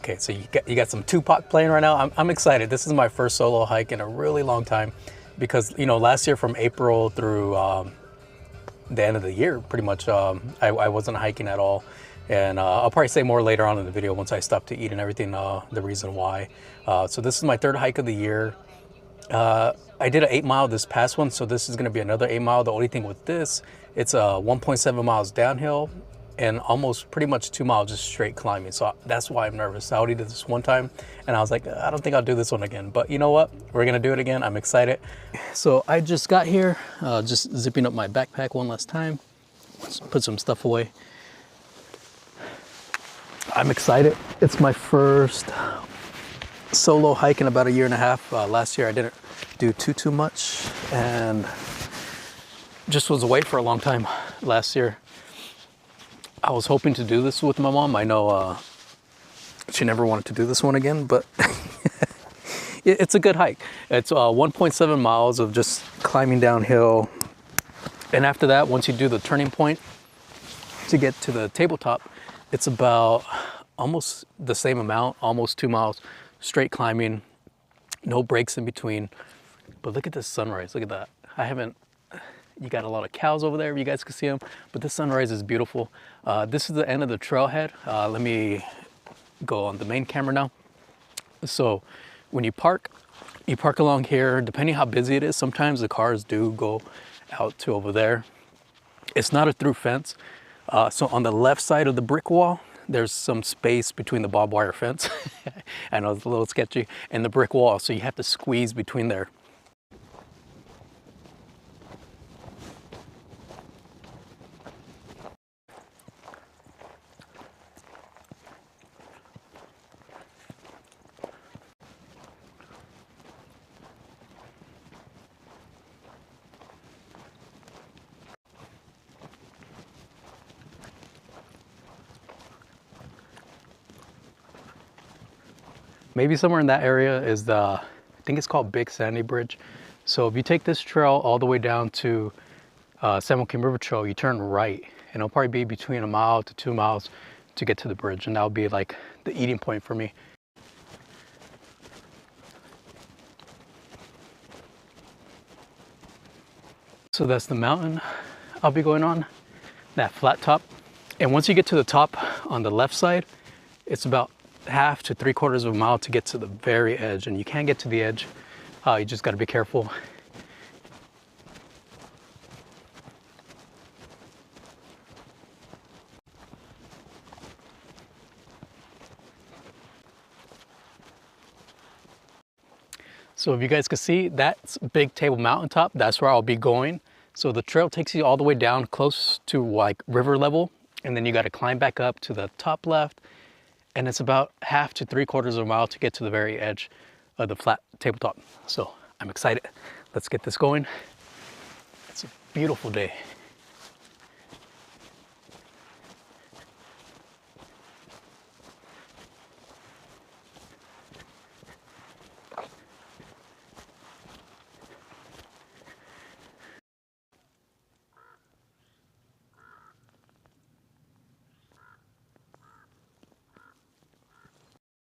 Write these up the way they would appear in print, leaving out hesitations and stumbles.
Okay, so you got some Tupac playing right now. I'm excited. This is my first solo hike in a really long time because, you know, last year from April through the end of the year, pretty much, I wasn't hiking at all. And I'll probably say more later on in the video once I stop to eat and everything, the reason why. So this is my third hike of the year. I did an 8 mile this past one, so this is going to be another 8 mile. The only thing with this, it's 1.7 miles downhill and almost pretty much 2 miles just straight climbing. So that's why I'm nervous. I already did this one time and I was like, I don't think I'll do this one again. But you know what? We're going to do it again. I'm excited. So I just got here, just zipping up my backpack one last time. Let's put some stuff away. I'm excited. It's my first solo hike in about 1.5 years. Last year I didn't do too much and just was away for a long time last year. I was hoping to do this with my mom. I know she never wanted to do this one again, but it's a good hike. It's 1.7 miles of just climbing downhill. And after that, once you do the turning point to get to the tabletop, it's about almost the same amount, almost 2 miles straight climbing, no breaks in between. But look at this sunrise, look at that. You got a lot of cows over there, you guys can see them, but this sunrise is beautiful. This is the end of the trailhead. Let me go on the main camera now. So when you park along here, depending how busy it is, sometimes the cars do go out to over there. It's not a through fence. So on the left side of the brick wall, there's some space between the barbed wire fence. I know it's a little sketchy, and the brick wall, so you have to squeeze between there. Maybe somewhere in that area is I think it's called Big Sandy Bridge. So if you take this trail all the way down to San Joaquin River Trail, you turn right, and it'll probably be between 1 mile to 2 miles to get to the bridge, and that'll be like the eating point for me. So that's the mountain I'll be going on, that flat top. And once you get to the top on the left side, it's about 1/2 to 3/4 of a mile to get to the very edge, and you can't get to the edge. You just got to be careful. So if you guys can see, that's Big Table Mountaintop. That's where I'll be going. So the trail takes you all the way down close to like river level, and then you got to climb back up to the top left. And it's about 1/2 to 3/4 of a mile to get to the very edge of the flat tabletop. So I'm excited. Let's get this going. It's a beautiful day.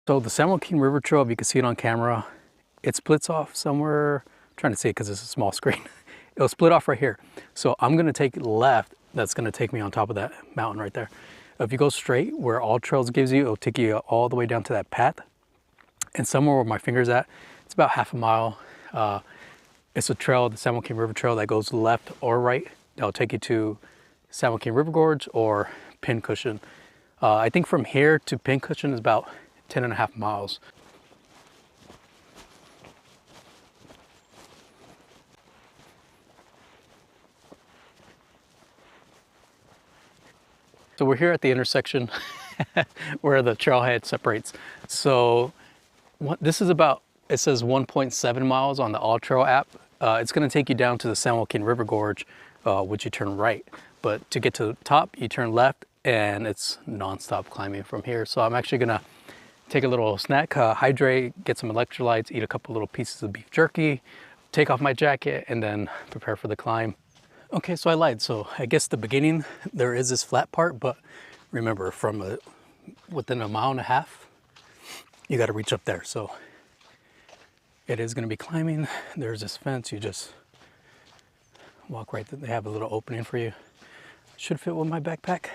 So the San Joaquin River Trail, if you can see it on camera, it splits off somewhere. I'm trying to see it because it's a small screen. It'll split off right here. So I'm gonna take left. That's gonna take me on top of that mountain right there. If you go straight where All Trails gives you, it'll take you all the way down to that path. And somewhere where my finger's at, it's about 1/2 mile. It's a trail, the San Joaquin River Trail, that goes left or right. That'll take you to San Joaquin River Gorge or Pincushion. I think from here to Pincushion is about 10.5 miles. So we're here at the intersection where the trailhead separates. So this is about, it says 1.7 miles on the All Trail app. It's gonna take you down to the San Joaquin River Gorge, which you turn right. But to get to the top, you turn left, and it's non-stop climbing from here. So I'm actually gonna take a little snack, hydrate, get some electrolytes, eat a couple little pieces of beef jerky, take off my jacket, and then prepare for the climb. Okay, so I lied. So I guess the beginning, there is this flat part, but remember, from within 1.5 miles, you got to reach up there. So it is going to be climbing. There's this fence. You just walk right there. They have a little opening for you. Should fit with my backpack.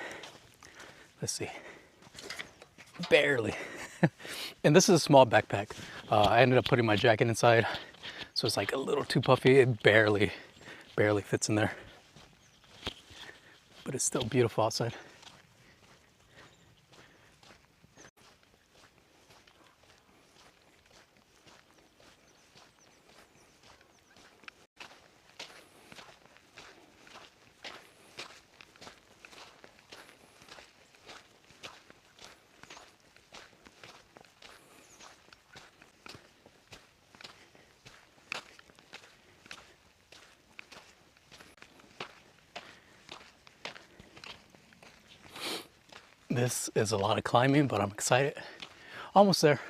Let's see. Barely. And this is a small backpack. I ended up putting my jacket inside, so it's like a little too puffy. It barely fits in there. But it's still beautiful outside. This is a lot of climbing, but I'm excited. Almost there.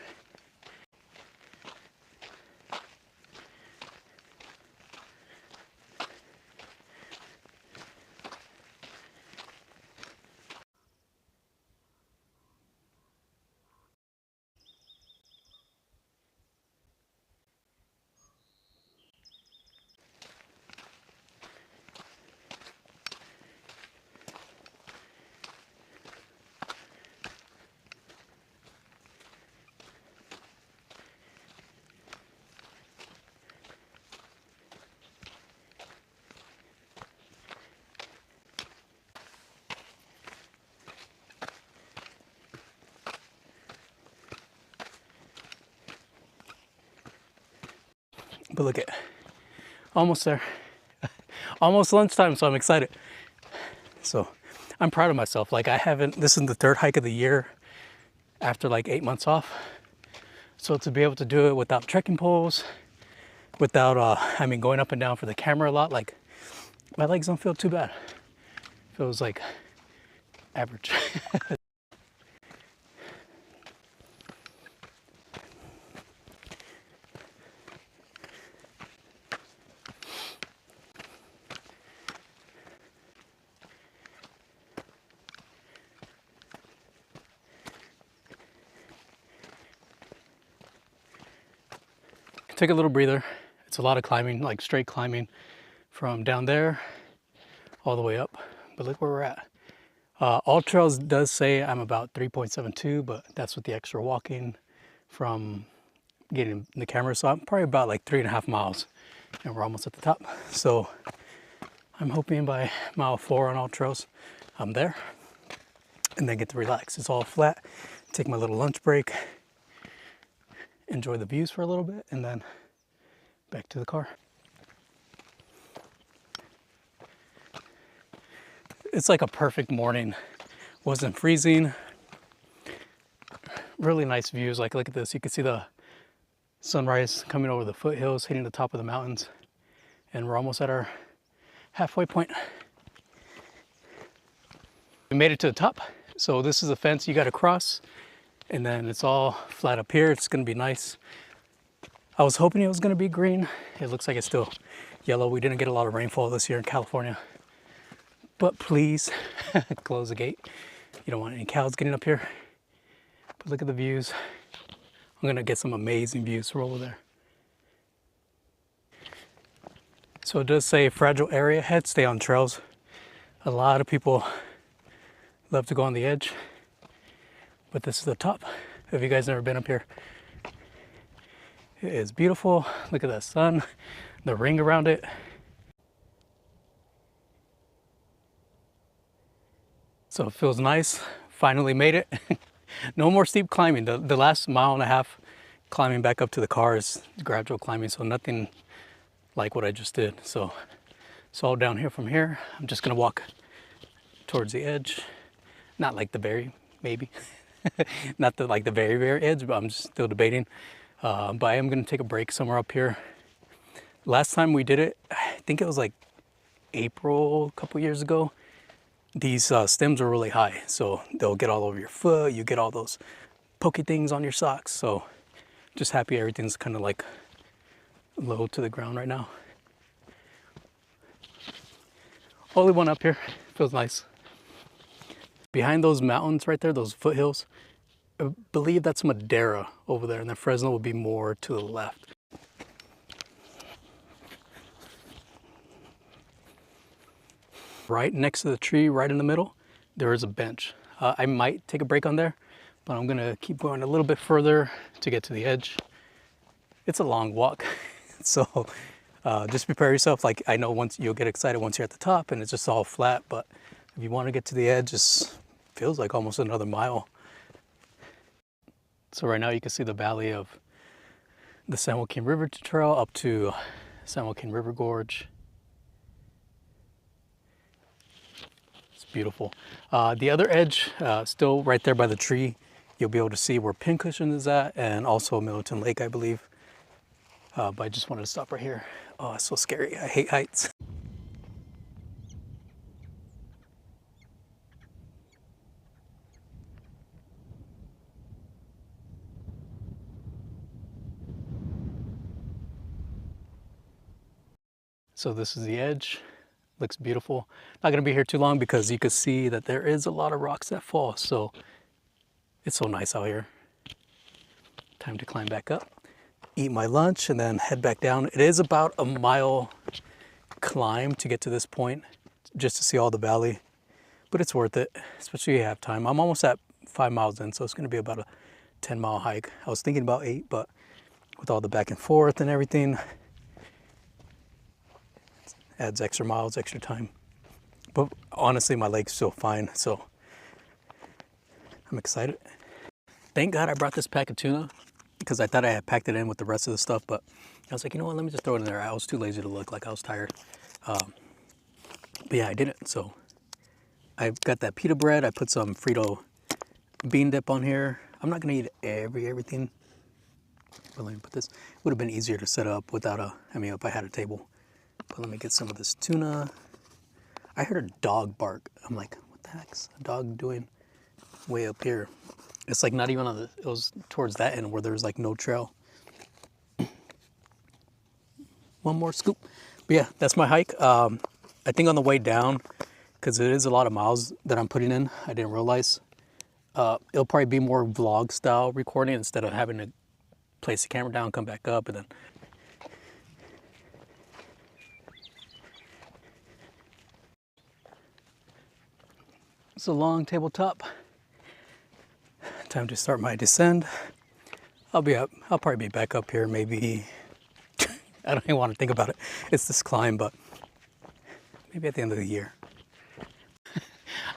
But look at, almost there. Almost lunchtime, so I'm excited. So I'm proud of myself. Like this is the third hike of the year after like 8 months off. So to be able to do it without trekking poles, without, going up and down for the camera a lot, like my legs don't feel too bad. Feels like average. Take a little breather. It's a lot of climbing, like straight climbing from down there all the way up. But look where we're at. All Trails does say I'm about 3.72, but that's with the extra walking from getting the camera. So I'm probably about like 3.5 miles and we're almost at the top. So I'm hoping by mile 4 on All Trails, I'm there and then get to relax. It's all flat. Take my little lunch break, enjoy the views for a little bit, and then back to the car. It's like a perfect morning. Wasn't freezing. Really nice views. Like, look at this. You can see the sunrise coming over the foothills, hitting the top of the mountains. And we're almost at our halfway point. We made it to the top. So this is a fence you got to cross. And then it's all flat up here. It's going to be nice. I was hoping it was going to be green. It looks like it's still yellow. We didn't get a lot of rainfall this year in California. But please close the gate. You don't want any cows getting up here. But look at the views. I'm going to get some amazing views from over there. So it does say fragile area ahead, stay on trails. A lot of people love to go on the edge. But this is the top. Have you guys never been up here? It is beautiful. Look at that sun, the ring around it. So it feels nice. Finally made it. No more steep climbing. The last 1.5 miles climbing back up to the car is gradual climbing, so nothing like what I just did. So it's all down here from here. I'm just gonna walk towards the edge. Not like the very, maybe. Not the like the very, very edge, but I'm just still debating. But I am gonna take a break somewhere up here. Last time we did it, I think it was like April a couple years ago. These stems are really high, so they'll get all over your foot. You get all those pokey things on your socks. So just happy everything's kind of like low to the ground right now. Only one up here, feels nice. Behind those mountains right there, those foothills, I believe that's Madera over there, and then Fresno would be more to the left. Right next to the tree, right in the middle, there is a bench. I might take a break on there, but I'm gonna keep going a little bit further to get to the edge. It's a long walk, so just prepare yourself. Like, I know once you'll get excited once you're at the top and it's just all flat, but if you want to get to the edge, it feels like almost another mile. So right now you can see the valley of the San Joaquin River Trail up to San Joaquin River Gorge. It's beautiful. The other edge, still right there by the tree, you'll be able to see where Pincushion is at, and also Millerton Lake, I believe. But I just wanted to stop right here. Oh, it's so scary. I hate heights. So this is the edge. Looks beautiful. Not gonna be here too long because you can see that there is a lot of rocks that fall. So it's so nice out here. Time to climb back up, eat my lunch, and then head back down. It is about a mile climb to get to this point, just to see all the valley, but it's worth it, especially if you have time. I'm almost at 5 miles in, so it's gonna be about a 10-mile hike. I was thinking about 8, but with all the back and forth and everything, adds extra miles, extra time. But honestly, my legs feel fine, so I'm excited. Thank God I brought this pack of tuna, because I thought I had packed it in with the rest of the stuff, but I was like, you know what, let me just throw it in there. I was too lazy to look, like I was tired. But yeah, I didn't. So I've got that pita bread. I put some Frito bean dip on here. I'm not gonna eat everything, but let me put this. It would have been easier to set up without if I had a table. But let me get some of this tuna. I heard a dog bark. I'm like, what the heck's a dog doing way up here? It's like not even on it was towards that end where there's like no trail. One more scoop. But yeah, that's my hike. I think on the way down, because it is a lot of miles that I'm putting in, I didn't realize. It'll probably be more vlog style recording instead of having to place the camera down, come back up, and then it's a long tabletop. Time to start my descend. I'll probably be back up here maybe, I don't even want to think about it. It's this climb, but maybe at the end of the year.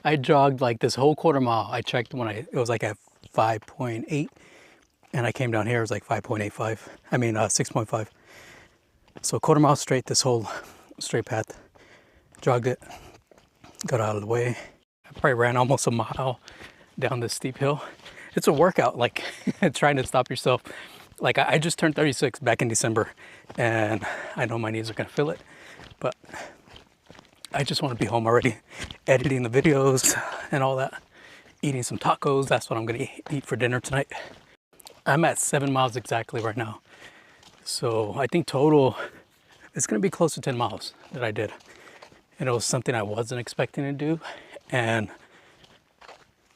I jogged like this whole quarter mile. I checked when it was like at 5.8, and I came down here, it was like 5.85. 6.5. So a quarter mile straight, this whole straight path. Jogged it, got out of the way. I probably ran almost a mile down this steep hill. It's a workout, like trying to stop yourself. Like I just turned 36 back in December, and I know my knees are gonna feel it, but I just want to be home already, editing the videos and all that, eating some tacos. That's what I'm gonna eat for dinner tonight. I'm at 7 miles exactly right now. So I think total, it's gonna be close to 10 miles that I did. And it was something I wasn't expecting to do. And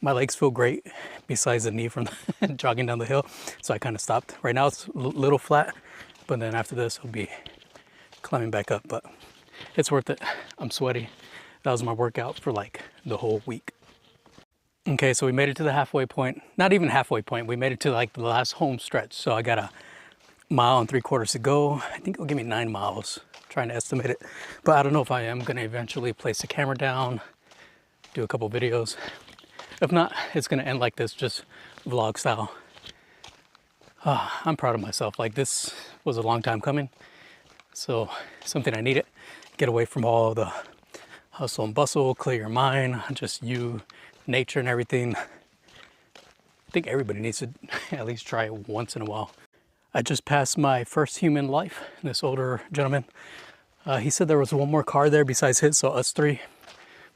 my legs feel great besides the knee from jogging down the hill. So I kind of stopped. Right now it's a little flat, but then after this I'll be climbing back up, but it's worth it. I'm sweaty. That was my workout for like the whole week. Okay, so we made it to the halfway point. Not even halfway point. We made it to like the last home stretch. So I got a 1.75 miles to go. I think it'll give me 9 miles. Trying to estimate it, but I don't know if I am gonna eventually place the camera down, do a couple videos. If not, it's gonna end like this, just vlog style. I'm proud of myself. Like, this was a long time coming, so something I needed. Get away from all the hustle and bustle, clear your mind, just you, nature and everything. I think everybody needs to at least try it once in a while. I just passed my first human life, this older gentleman. He said there was one more car there besides his, so us 3.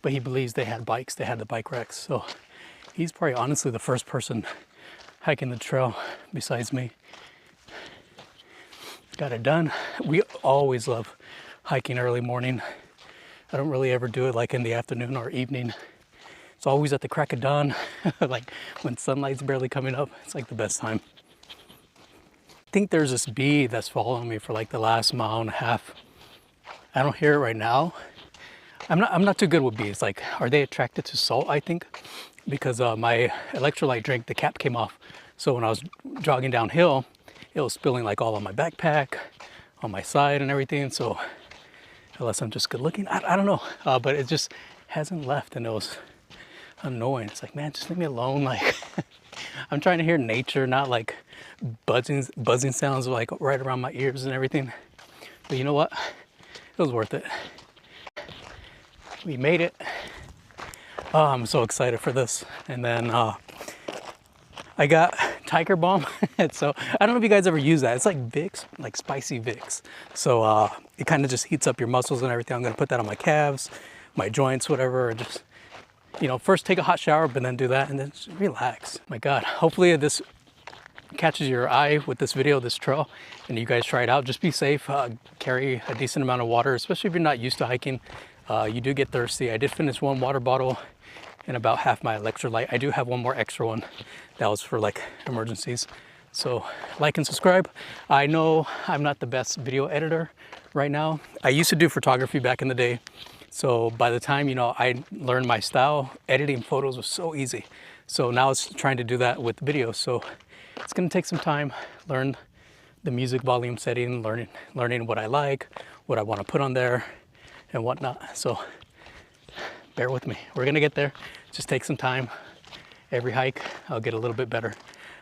But he believes they had bikes, they had the bike wrecks. So he's probably honestly the first person hiking the trail besides me. Got it done. We always love hiking early morning. I don't really ever do it like in the afternoon or evening. It's always at the crack of dawn, like when sunlight's barely coming up, it's like the best time. I think there's this bee that's following me for like the last mile and a half. I don't hear it right now. I'm not too good with bees. Like, are they attracted to salt? I think because my electrolyte drink, the cap came off. So when I was jogging downhill, it was spilling like all on my backpack, on my side and everything. So unless I'm just good looking, I don't know. But it just hasn't left, and it was annoying. It's like, man, just leave me alone. Like, I'm trying to hear nature, not like buzzing sounds like right around my ears and everything. But you know what? It was worth it. We made it. Oh, I'm so excited for this. And then I got Tiger Balm. So I don't know if you guys ever use that. It's like Vicks, like spicy Vicks. So it kind of just heats up your muscles and everything. I'm gonna put that on my calves, my joints, whatever, and just, you know, first take a hot shower, but then do that and then just relax. My God, hopefully this catches your eye with this video, this trail, and you guys try it out. Just be safe, carry a decent amount of water, especially if you're not used to hiking. You do get thirsty. I did finish one water bottle and about half my electrolyte. I do have one more extra one that was for like emergencies. So like and subscribe. I know I'm not the best video editor right now. I used to do photography back in the day. So by the time, you know, I learned my style, editing photos was so easy. So now it's trying to do that with video. So it's gonna take some time, learn the music volume setting, learning what I like, what I wanna put on there and whatnot. So bear with me. We're gonna get there. Just take some time. Every hike, I'll get a little bit better.